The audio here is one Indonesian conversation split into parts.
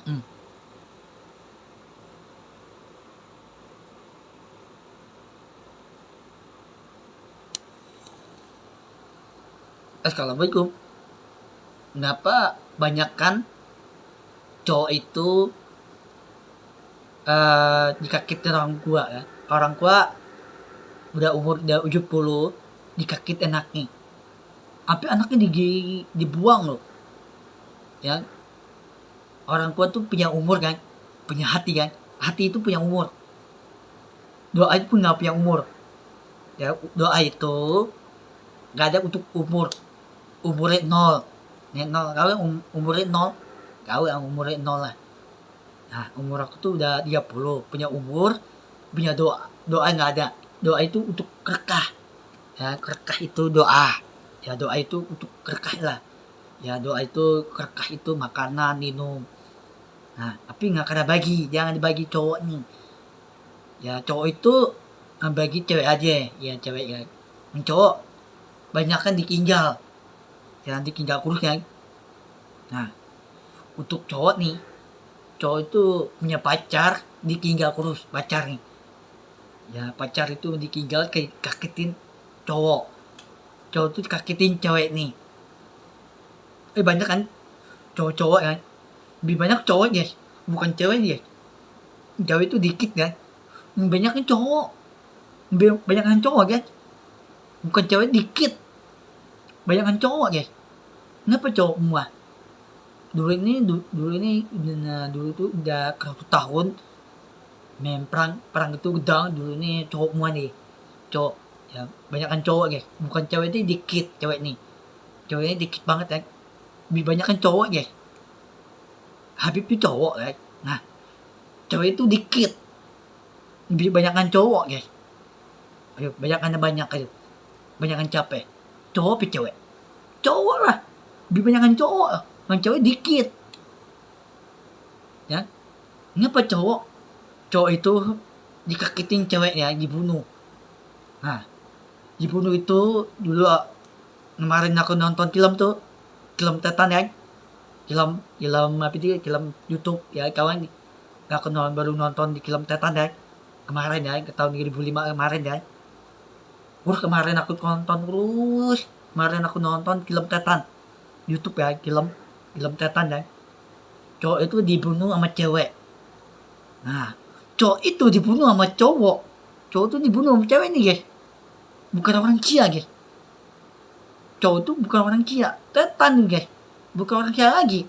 Hmm. Assalamualaikum. Kenapa banyak kan cowok itu dikakitin orang tua ya? Orang tua udah umur udah 70 dikakit enaknya. Apa anaknya dibuang loh. Ya, orang tua tuh punya umur kan, punya hati kan. Hati itu punya umur. Doa itu pun nggak punya umur. Ya, doa itu nggak ada untuk umur. Umurnya nol. Ya, nol. Kau yang umurnya nol. Kau yang umurnya nol lah. Nah, umur aku tuh udah 30, punya umur, punya doa. Doa nggak ada. Doa itu untuk kerekah. Ya, kerekah itu doa. Ya, doa itu untuk kerekah lah. Ya, doa itu kerekah itu makanan, minum. Nah, tapi nggak kena bagi. Jangan dibagi cowok nih. Ya, cowok itu bagi cewek aja. Ya, cewek ya. Yang cowok banyak kan dikinjal. Ya, dikinjal kurus kan. Nah, untuk cowok nih, cowok itu punya pacar ditinggal kurus pacar nih. Ya, pacar itu ditinggal kayak kaketin cowok. Cowok itu kaketin cewek nih. Banyak kan cowok-cowok kan. Lebih banyak cowok ya, bukan cewek ya. Cewek itu dikit kan. Banyak kan cowok. Banyak kan cowok kan. Bukan cewek dikit. Banyak kan cowok ya. Kenapa cowok semua? Dulu itu udah 100 tahun main perang itu gedang. Dulu ini cowok semua nih, cowok ya, banyak kan cowok guys, bukan cewek ini dikit. Ceweknya dikit banget ya, lebih banyak kan cowok guys. Habib itu cowok guys. Nah, cewek itu dikit, lebih banyak kan cowok guys. Ayo banyak ayo, banyak kan capek cowok pi cewek. Cowok lah, lebih banyak kan cowok, kan cewek dikit ya. Ngapa cowok itu dikakitin cewek ya, dibunuh. Nah, dibunuh itu dulu kemarin aku nonton film tuh, film Tetan ya, film film apa itu, film YouTube ya kawan. Aku baru nonton di film Tetan ya kemarin ya, ke tahun 2005 kemarin ya. Kemarin aku nonton terus, kemarin aku nonton film Tetan YouTube ya, film film Tetan ya. Cowok itu dibunuh sama cewek. Nah, cowok itu dibunuh sama cowok. Cowok itu dibunuh sama cewek nih guys. Bukan orang Cia guys. Cowok itu bukan orang Cia. Tetan nih guys. Bukan orang Cia lagi.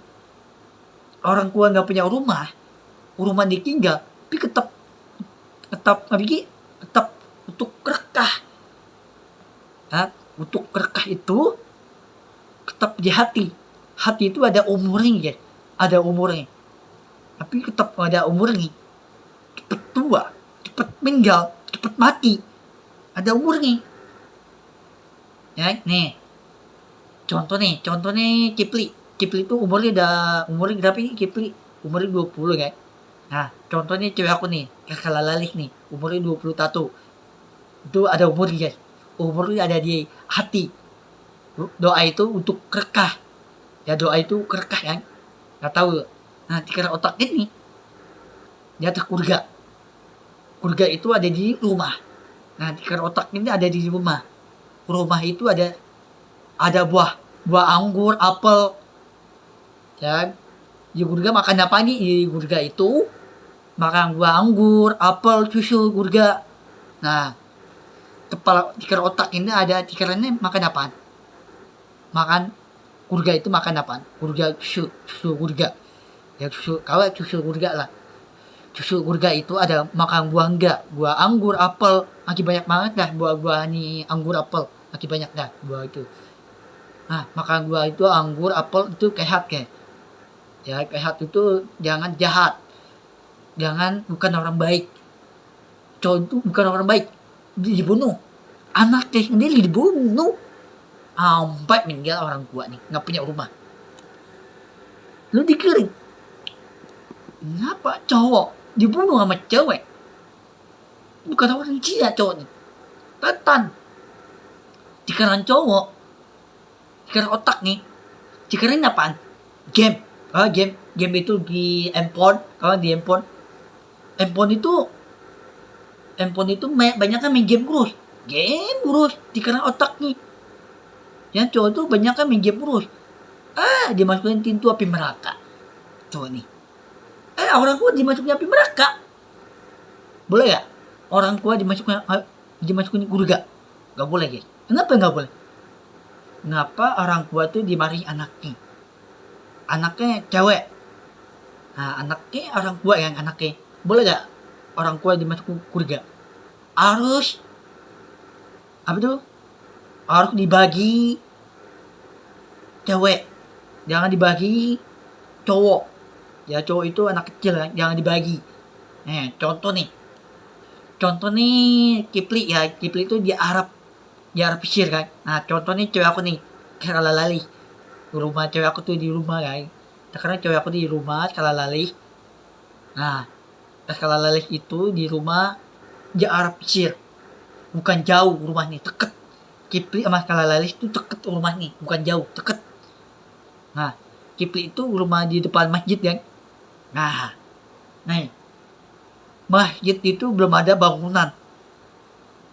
Orang tua nggak punya rumah. Rumah ditinggal. Tapi tetap tetap untuk kerekah. Nah, untuk kerekah itu tetap di hati. Hati itu ada umurnya guys. Ada umurnya. Tapi tetap ada umurnya. Cepet tua. Cepet meninggal. Cepet mati. Ada umurnya. Ya, nih. Contoh nih Kipli. Kipli itu umurnya berapa nih Kipli? Umurnya 20 kan. Nah, contohnya cewek aku nih, Kakak Lalalis nih, umurnya 21. Itu ada umurnya guys. Umurnya ada di hati. Doa itu untuk kerekah. Ya, doa itu kerekah kan. Gak tahu. Nah, karena otak ini di atas kurga. Kurga itu ada di rumah. Nah, karena otak ini ada di rumah. Rumah itu ada buah anggur, apel. Ya, di gurga makan apa nih? Di gurga itu makan buah anggur, apel, susu gurga. Nah, kepala tikar otak ini ada tikarannya makan apaan? Makan gurga itu makan apaan? Gurga susu gurga. Ya susu gurga lah. Susu gurga itu ada makan buah enggak? Buah anggur, apel, makin banyak banget dah buah-buah nih, anggur, apel, makin banyak dah buah itu. Nah, makan buah itu anggur, apel itu sehat kayak. Ya, sehat itu jangan jahat. Jangan bukan orang baik. Cowok itu bukan orang baik. Dibunuh. Anaknya sendiri dibunuh. Sampai meninggal orang tua nih, nggak punya rumah. Lu dikirim. Kenapa cowok dibunuh sama cewek? Bukan orang Cina cowok nih. Tetan. Dikarenakan cowok. Dikarenakan otak nih. Dikarenakan apaan? Game. Game. game itu di handphone, kalau di handphone itu banyak kan main game terus dikira otaknya. Yang cowok tuh banyak kan main game terus. Dimasukin pintu api neraka. Cowok nih. Orang tua dimasukin api neraka. Boleh gak? Orang tua dimasukin surga? Gak boleh, guys. Kenapa gak boleh? Kenapa orang tua tuh dimarahi anaknya? Anaknya cewek. Nah, anaknya orang tua yang anaknya. Boleh gak orang tua dimasukin surga? Harus harus dibagi cewek, jangan dibagi cowok. Ya cowok itu anak kecil ya, jangan dibagi. Contoh nih Kipli itu di Arab Pesir kan. Nah contoh nih cewek aku nih Kala Lali, rumah cewek aku tuh di rumah kan. Sekarang cewek aku di rumah Kala Lali. Nah Kala Lali itu di rumah di Arab Pesir, bukan jauh rumahnya, deket. Kipli sama Kala Lali itu deket rumahnya, bukan jauh, deket. Nah, Kipli itu rumah di depan masjid kan. Nah, masjid itu belum ada bangunan.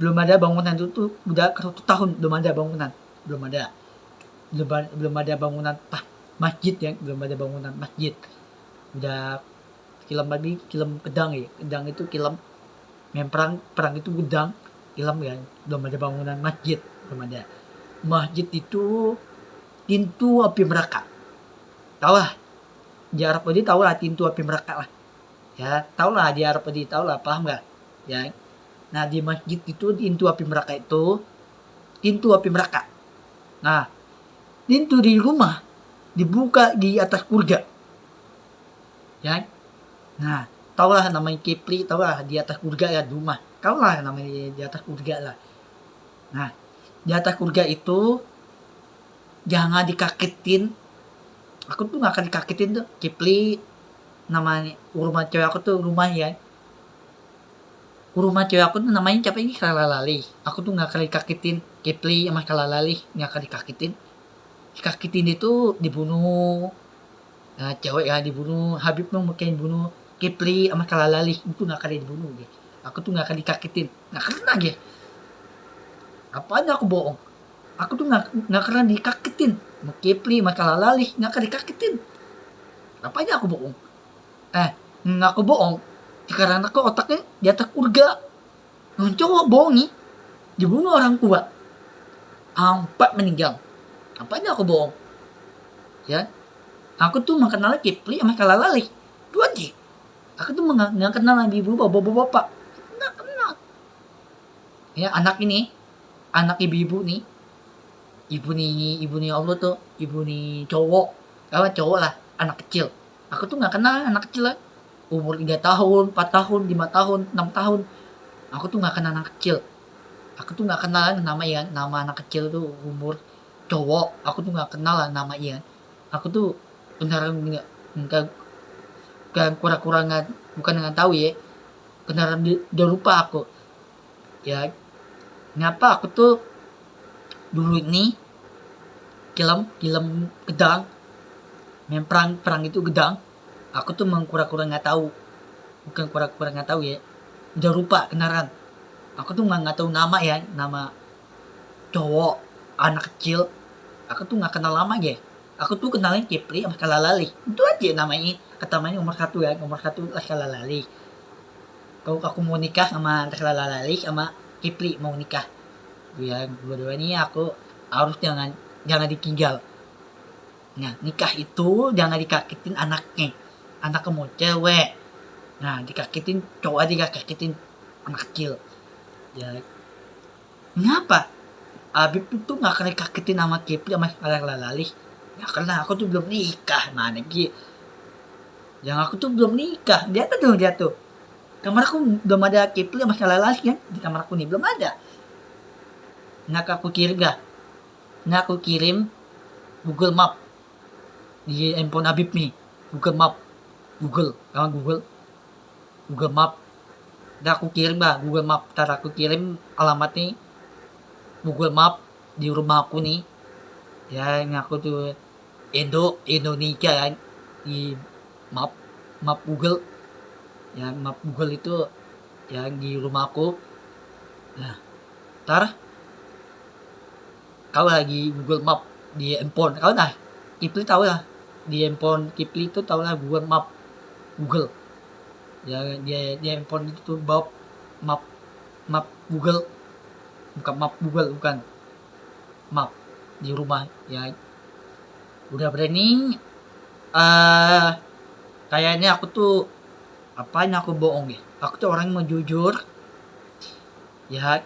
Itu tuh udah 1 tahun belum ada bangunan. Belum ada bangunan masjid ya, belum ada bangunan masjid. Udah kilem kedang ya. Kedang itu kilem perang itu gedang, kilem ya. Belum ada bangunan masjid, belum ada. Masjid itu pintu api neraka. Tahu lah, di Arab Saudi tahu lah pintu api neraka lah. Ya, tahu lah di Arab Saudi, tahu lah, paham nggak? Ya. Nah, di masjid itu pintu api neraka itu pintu api neraka. Nah, pintu di rumah dibuka di atas surga. Ya. Nah, tahu lah namanya Kipli, tahu lah di atas surga ya di rumah. Tahu lah namanya di atas surga lah. Nah, di atas surga itu jangan dikagetin. Aku tuh gak akan dikagetin tuh. Kipli namanya, rumah cewek aku tuh rumahnya. Rumah cewek aku tuh namanya siapa ini? Kala Lali. Aku tuh gak akan dikagetin. Kipli sama Kala Lali gak akan dikagetin. Dikagetin itu dibunuh. Nah, cewek ya dibunuh. Habib mau mungkin bunuh Kipli sama Kala Lali. Itu gak akan dibunuh. Gitu. Aku tuh gak akan dikagetin. Gak kena gitu. Apanya aku bohong? Aku tuh gak kena dikagetin. Kipli sama Kala Lali gak akan dikagetin. Apanya aku bohong? Aku bohong karena aku otaknya di atas surga. Yang cowok bohong nih, dibunuh orang tua, 4 meninggal. Apanya aku bohong? Ya, aku tuh mengenal Kipli sama Kala Lali, 2 aja. Aku tuh nggak kenal ibu bapak, nggak kenal. Ya, anak ibu nih, ibu nih Allah tuh, ibu nih cowok lah, anak kecil. Aku tuh nggak kenal anak kecil lah. Umur 3 tahun, 4 tahun, 5 tahun, 6 tahun. Aku tuh gak kenal anak kecil. Aku tuh gak kenal nama anak kecil tuh umur cowok. Aku tuh gak kenal lah nama Ian. Aku tuh beneran gak kurang bukan dengan tahu ya. Beneran udah lupa aku. Ya, kenapa aku tuh dulu ini film gedang, main perang itu gedang. Aku tuh kura-kura nggak tahu, bukan kura-kura nggak tahu ya, udah lupa kenalan. Aku tuh nggak tahu nama cowok anak kecil. Aku tuh nggak kenal lama ya. Aku tuh kenalnya Kipli sama Kala Lali. Itu aja namanya. Ketamanya nomor 1 ya, nomor 1 lah Kala Lali. Kalau aku mau nikah sama Kala Lali sama Kipli mau nikah, ya dua-duanya aku harus jangan ditinggal. Nah, nikah itu jangan dikagetin anaknya. Anak mau cewek. Nah, dikagetin cowok aja, dikagetin anak kecil. Ya, kenapa? Habib itu gak akan dikagetin sama Kipli sama Kala Lali. Ya karena aku tuh belum nikah, mana Ki? Yang aku tuh belum nikah. Dia tuh. Kamar aku belum ada Kipli sama Kala Lali kan? Di kamar aku nih belum ada. Nah, aku kirim Google Map di handphone Habib nih. Google Map Ntar aku kirim Google Map. Ntar aku kirim alamatnya Google Map di rumah aku nih. Ya, ini aku tuh Indonesia kan, di map map Google, ya map Google itu yang di rumahku. Nah, ntar kalau lagi Google Map di handphone, kalau nah Kipli tahu lah, di handphone Kipli itu tahu lah Google Map, Google ya, dia handphone itu tuh bawa map map Google, bukan map Google, bukan map di rumah ya. Udah berani kayaknya aku tuh apain aku bohong ya, aku tuh orang yang mau jujur ya.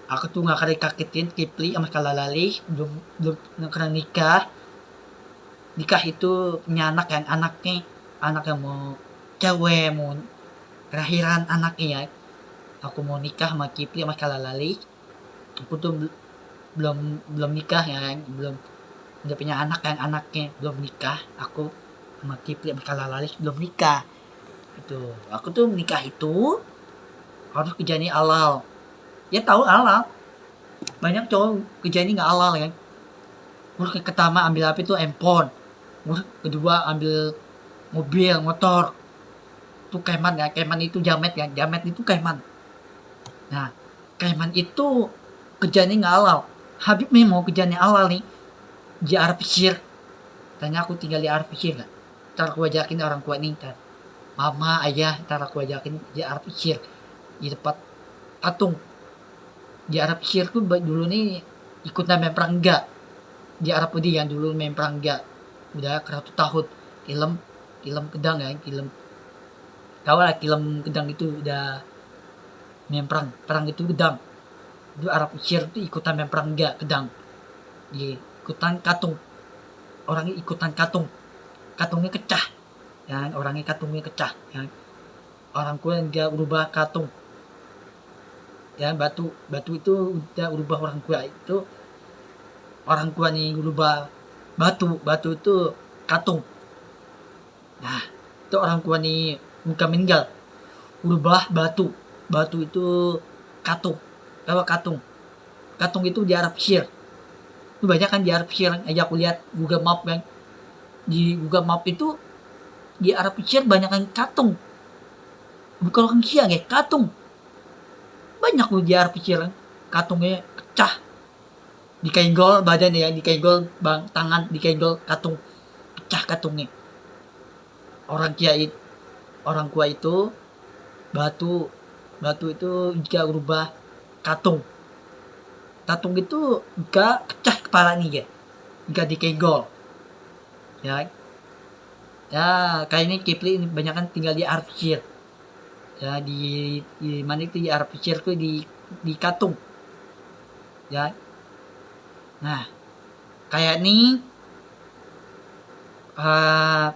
Aku tuh nggak kali kagetin Kipli sama Kalalali, belum kena nikah itu punya anak yang anaknya mau cewek, mau kelahiran anaknya ya. Aku mau nikah sama Kipli sama Kalalali, aku tuh belum nikah ya, belum udah punya anak yang anaknya belum nikah. Aku sama Kipli sama Kalalali belum nikah. Itu aku tuh nikah itu harus kejadian halal. Ya tahu halal, banyak cowok kejadian nggak halal kan. Terus pertama ambil apa itu handphone, terus kedua ambil mobil motor, tuh keman ya, keman itu jamet ya, jamet itu keman. Nah, keman itu kejadian nggak halal. Habib nih mau kejadian halal nih di Arab Pesir. Tanya aku tinggal di Arab Pesir nggak? Ntar aku ajakin orang tua nih, ntar mama ayah, ntar aku ajakin di Arab Pesir, di tempat patung. Di Arab Pesir tuh dulu nih ikutan main perang enggak. Di Arab Saudi yang dulu main perang enggak. Udah 100 tahun. Film Kedang ya, film. Tahu lah film Kedang itu udah main perang itu Kedang. Itu Arab Pesir tuh ikutan main perang enggak Kedang. Di ikutan katung. Orangnya ikutan katung. Katungnya kecah. Ya, orangnya katungnya kecah ya. Orang tua yang dia berubah katung. Ya, batu itu udah berubah orang tua itu, orang tua nih berubah batu itu katung. Nah, itu orang tua nih muka meninggal berubah batu itu katung. Kalau katung itu di Arab Pesir itu banyak kan, di Arab Pesir aja aku lihat Google Map kan, di Google Map itu di Arab Pesir banyak kan katung, bukan orang Sia ya, katung banyak lu di Arab Pesir, katungnya pecah, dikainggol badannya ya, dikainggol bang tangan, dikainggol katung, pecah katungnya. Orang tua itu batu itu jika berubah katung itu jika pecah kepala nih ya, jika dikainggol ya. Kayaknya Kipli ini banyak kan tinggal di Arab Pesir ya, di mana itu di Arab Pesir tuh di katung ya. Nah, kayak nih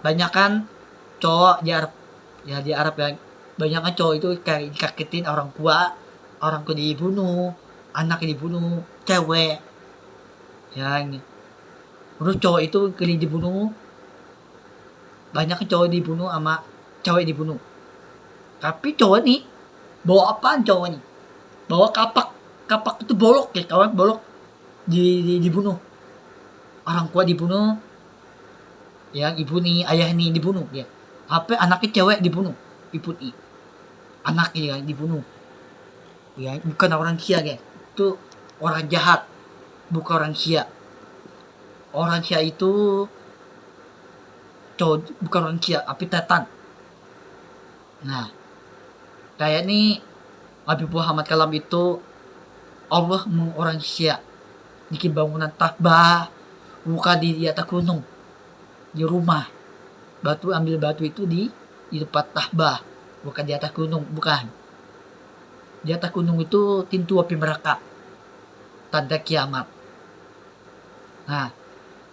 banyak kan cowok di Arab ya, banyak kan cowok itu kayak dikagetin orang tua dibunuh, anaknya dibunuh, cewek ya. Terus cowok itu kali dibunuh, banyak kan cowok dibunuh sama cewek dibunuh. Tapi cowok nih bawa apaan cowok nih? Bawa kapak itu bolok ya, kawan bolok dibunuh. Orang tua dibunuh ya, ibu nih ayah nih dibunuh ya. Apa anaknya cewek dibunuh, ibu nih anaknya ya dibunuh ya. Bukan orang Sia guys, itu orang jahat, bukan orang Sia. Orang Sia itu cowok, bukan orang Sia, tapi tetan. Nah, kayak nih Habib Muhammad Kalam itu Allah mau orang Sia bikin bangunan Ta'bah, bukan di atas gunung, di rumah. Ambil batu itu di tempat Ta'bah, bukan di atas gunung, bukan. Di atas gunung itu pintu api neraka, tanda kiamat. Nah,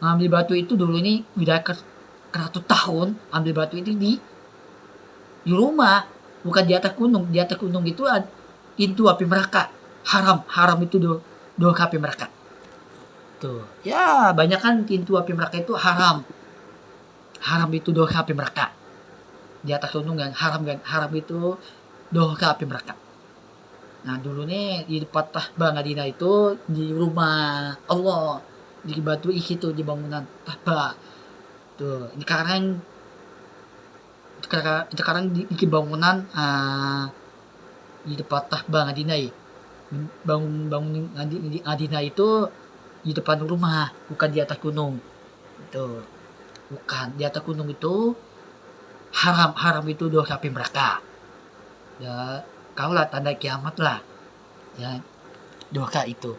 ngambil batu itu dulu ini udah 100 tahun, ambil batu itu di rumah, bukan di atas gunung. Di atas gunung itu ada pintu api neraka, haram itu dua api neraka. Tuh, ya banyak kan pintu api neraka itu haram itu dua api neraka. Di atas gunung kan haram itu dua api neraka. Nah, dulu nih di depan Ta'bah Madinah itu di rumah Allah, di batu isi tuh, di bangunan Ta'bah. Tuh, ini sekarang Sekarang di bangunan di depan Bang Adinai. Bangun Adinai itu di depan rumah, bukan di atas gunung. Itu. Bukan di atas gunung itu haram itu dosa api neraka. Ya, kau lah tanda kiamat lah. Ya, dosa itu.